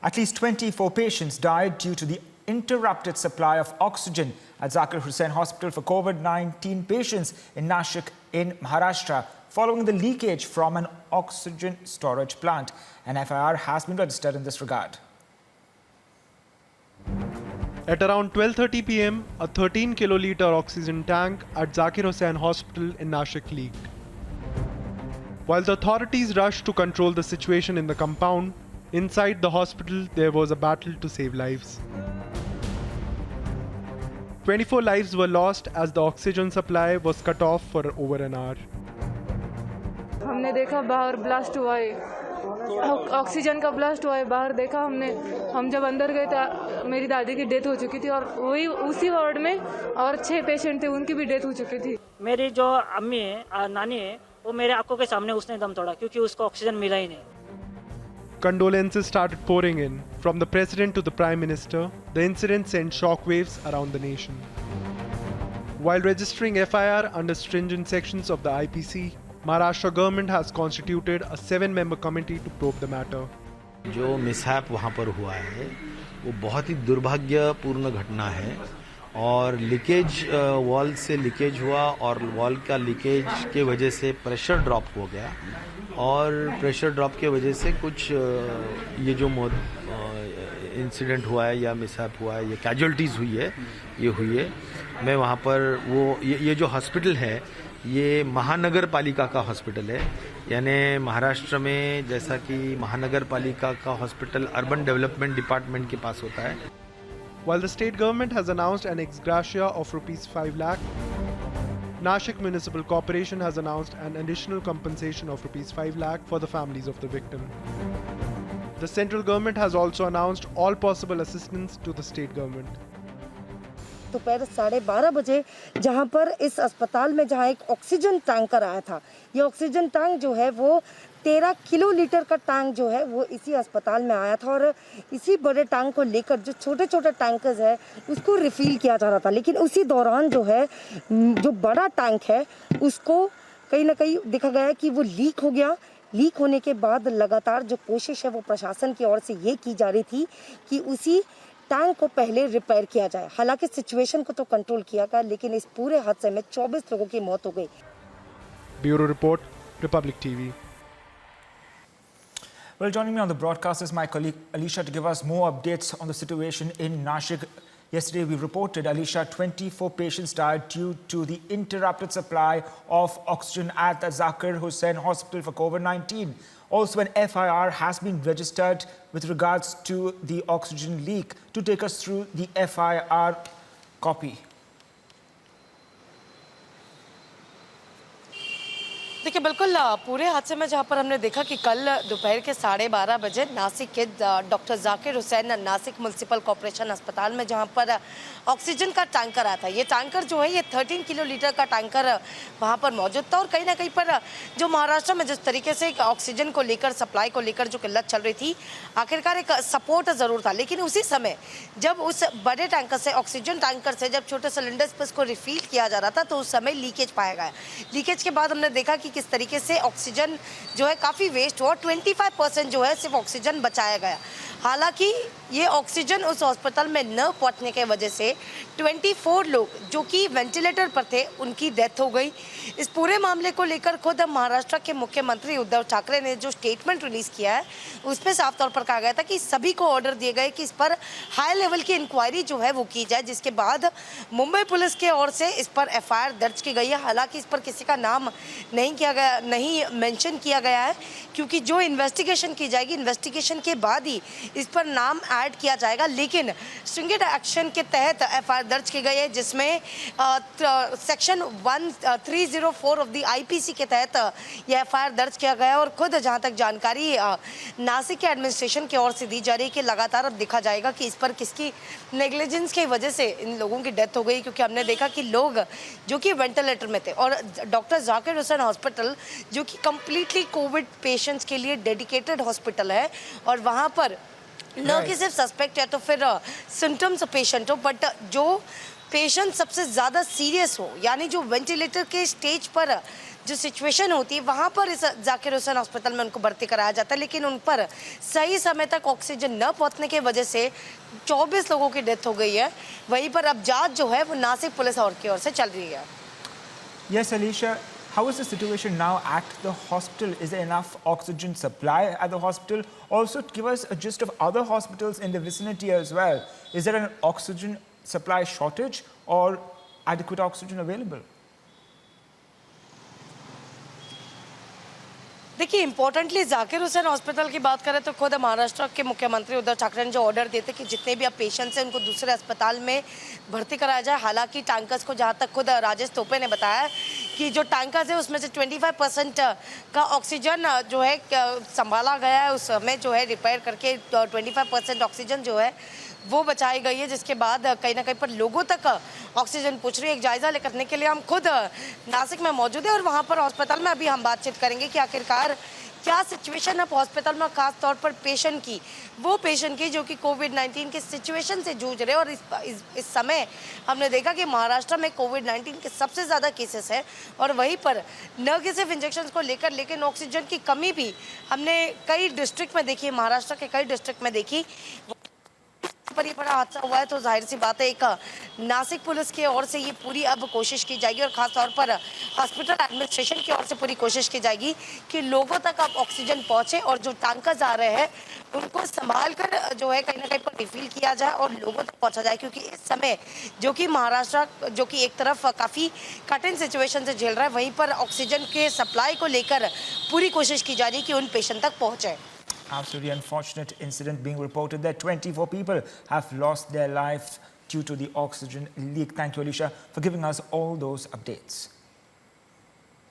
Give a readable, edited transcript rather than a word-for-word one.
At least 24 patients died due to the interrupted supply of oxygen at Zakir Hussain Hospital for COVID-19 patients in Nashik in Maharashtra following the leakage from an oxygen storage plant. An FIR has been registered in this regard. At around 12:30 p.m., a 13 kiloliter oxygen tank at Zakir Hussain Hospital in Nashik leaked. While the authorities rushed to control the situation in the compound, inside the hospital there was a battle to save lives. 24 lives were lost as the oxygen supply was cut off for over an hour. हमने देखा बाहर blast हुआ है, oxygen का blast हुआ है, बाहर देखा हमने। हम जब अंदर गए तो मेरी दादी की डेथ हो चुकी थी और वही उसी वार्ड में और 6 पेशेंट थे, उनकी भी डेथ हो चुकी थी। मेरी जो अम्मी है, नानी है, वो मेरे आंखों के सामने उसने दम तोड़ा क्योंकि उसको ऑक्सीजन मिला ही नहीं। Condolences started pouring in. From the president to the prime minister, the incident sent shockwaves around the nation. While registering FIR under stringent sections of the IPC, Maharashtra government has constituted a 7-member committee to probe the matter. जो mishap वहाँ पर हुआ है वो बहुत ही दुर्भाग्यपूर्ण घटना है और लीकेज वॉल से लीकेज हुआ और वॉल का लीकेज के वजह से प्रेशर ड्रॉप हो गया और प्रेशर ड्रॉप के वजह से कुछ ये जो इंसिडेंट हुआ है या मिसहैप हुआ है, ये कैजुअल्टीज़ हुई है, ये हुई है। मैं वहाँ पर वो ये जो हॉस्पिटल है ये महानगर पालिका का हॉस्पिटल है, यानी महाराष्ट्र में जैसा कि महानगर पालिका का हॉस्पिटल अर्बन डेवलपमेंट डिपार्टमेंट के पास होता है। While the state government has announced an ex gratia of ₹5 lakh, Nashik Municipal Corporation has announced an additional compensation of ₹5 lakh for the families of the victim. The central government has also announced all possible assistance to the state government. दोपहर 12:30 बजे जहां पर इस अस्पताल में जहां एक oxygen tanker आया था, ये ऑक्सीजन टैंक जो है वो 13 किलोलीटर का टैंक जो है वो इसी अस्पताल में आया था और इसी बड़े टैंक को लेकर जो छोटे छोटे टैंकर्स है उसको रिफिल किया जा रहा था। लेकिन उसी दौरान जो है जो बड़ा टैंक है उसको कहीं ना कहीं देखा गया कि वो लीक हो गया। लीक होने के बाद लगातार जो कोशिश है वो प्रशासन की ओर से ये की जा रही थी कि उसी टैंक को पहले रिपेयर किया जाए। हालांकि सिचुएशन को तो कंट्रोल किया गया, लेकिन इस पूरे हादसे में 24 लोगों की मौत हो गई। Bureau report, Republic TV. Well, joining me on the broadcast is my colleague Alisha to give us more updates on the situation in Nashik. Yesterday, we reported, Alisha, 24 patients died due to the interrupted supply of oxygen at the Zakir Hussain Hospital for COVID-19. Also, an FIR has been registered with regards to the oxygen leak. To take us through the FIR copy. देखिए, बिल्कुल पूरे हादसे में जहां पर हमने देखा कि कल दोपहर के 12:30 बजे नासिक के doctor Zakir Hussain Nashik municipal corporation अस्पताल में जहां पर ऑक्सीजन का टैंकर आया था। ये टैंकर जो है ये 13 किलोलीटर का टैंकर वहां पर मौजूद था और कहीं ना कहीं पर जो महाराष्ट्र में जिस तरीके से ऑक्सीजन को लेकर, सप्लाई को लेकर जो किल्लत चल रही थी, आखिरकार एक सपोर्ट ज़रूर था। लेकिन उसी समय जब उस बड़े टैंकर से, ऑक्सीजन टैंकर से जब छोटे सिलेंडर्स पर इसको रिफिल किया जा रहा था तो उस समय लीकेज पाया गया। लीकेज के बाद हमने देखा कि किस तरीके से ऑक्सीजन जो है काफ़ी वेस्ट हुआ, 25% जो है सिर्फ ऑक्सीजन बचाया गया। हालांकि ये ऑक्सीजन उस हॉस्पिटल में न पहुंचने के वजह से 24 लोग जो कि वेंटिलेटर पर थे उनकी डेथ हो गई। इस पूरे मामले को लेकर खुद महाराष्ट्र के मुख्यमंत्री उद्धव ठाकरे ने जो स्टेटमेंट रिलीज़ किया है उसमें साफ तौर पर कहा गया था कि सभी को ऑर्डर दिए गए कि इस पर हाई लेवल की इंक्वायरी जो है वो की जाए, जिसके बाद मुंबई पुलिस के ओर से इस पर FIR दर्ज की गई है। हालांकि इस पर किसी का नाम नहीं मेंशन किया गया है क्योंकि जो इन्वेस्टिगेशन की जाएगी, इन्वेस्टिगेशन के बाद ही इस पर नाम ऐड किया जाएगा। लेकिन स्ट्रिंगेड एक्शन के तहत FIR दर्ज की गई है, जिसमें सेक्शन 1304 ऑफ द IPC के तहत यह FIR दर्ज किया गया है। और खुद जहां तक जानकारी नासिक के एडमिनिस्ट्रेशन की ओर से दी जा रही है कि लगातार अब देखा जाएगा कि इस पर किसकी नेग्लिजेंस की वजह से इन लोगों की डेथ हो गई, क्योंकि हमने देखा कि लोग जो कि वेंटिलेटर में थे और डॉक्टर जाकिर हुसैन हॉस्पिटल जो कि कम्प्लीटली कोविड पेशेंट्स के लिए डेडिकेटेड हॉस्पिटल है और वहाँ पर न कि सिर्फ सस्पेक्ट है तो फिर सिम्टम्स पेशेंट हो, बट जो पेशेंट सबसे ज़्यादा सीरियस हो, यानी जो वेंटिलेटर के स्टेज पर जो सिचुएशन होती है वहाँ पर इस जाकिर हुसैन हॉस्पिटल में उनको भर्ती कराया जाता है, लेकिन उन पर सही समय तक ऑक्सीजन न पहुँचने की वजह से 24 लोगों की डेथ हो गई है। वहीं पर अब जांच जो है वो नासिक पुलिस और की ओर से चल रही है। Yes, Alicia, how is the situation now at the hospital? Is there enough oxygen supply at the hospital? Also, give us a gist of other hospitals in the vicinity as well. Is there an oxygen supply shortage or adequate oxygen available? देखिए, importantly Zakir Hussain hospital की बात करें तो खुद महाराष्ट्र के मुख्यमंत्री उद्धव ठाकरे ने जो ऑर्डर देते कि जितने भी अब पेशेंट्स हैं उनको दूसरे अस्पताल में भर्ती कराया जाए। हालांकि टैंकर्स को जहां तक खुद राजेश तोपे ने बताया कि जो टैंकर्स है उसमें से 25% का ऑक्सीजन जो है संभाला गया है, उसमें जो है रिपेयर करके 25% ऑक्सीजन जो है वो बचाई गई है, जिसके बाद कहीं ना कहीं पर लोगों तक ऑक्सीजन पहुंच रही है। एक जायजा लेने के लिए हम खुद नासिक में मौजूद हैं और वहां पर अस्पताल में अभी हम बातचीत करेंगे कि आखिरकार क्या सिचुएशन है हॉस्पिटल में, खास तौर पर पेशेंट की जो कि कोविड-19 की सिचुएशन से जूझ रहे हैं। और इस समय हमने देखा कि महाराष्ट्र में कोविड-19 के सबसे ज़्यादा केसेस हैं और वहीं पर न कि सिर्फ इंजेक्शन को लेकर लेकिन ऑक्सीजन की कमी भी हमने कई डिस्ट्रिक्ट में देखी, महाराष्ट्र के कई डिस्ट्रिक्ट में देखी। पर ये बड़ा हादसा हुआ है तो जाहिर सी बात है एक नासिक पुलिस की ओर से ये पूरी अब कोशिश की जाएगी और खास तौर पर हॉस्पिटल एडमिनिस्ट्रेशन की ओर से पूरी कोशिश की जाएगी कि लोगों तक अब ऑक्सीजन पहुंचे और जो टैंकर्स आ रहे हैं उनको संभाल कर जो है कहीं ना कहीं पर रिफिल किया जाए और लोगों तक पहुंचा जाए। क्योंकि इस समय जो कि महाराष्ट्र जो कि एक तरफ काफ़ी कठिन सिचुएशन से झेल रहा है, वहीं पर ऑक्सीजन के सप्लाई को लेकर पूरी कोशिश की जा रही है कि उन पेशेंट तक पहुँचे। Absolutely unfortunate incident being reported that 24 people have lost their life due to the oxygen leak. Thank you, Alicia, for giving us all those updates.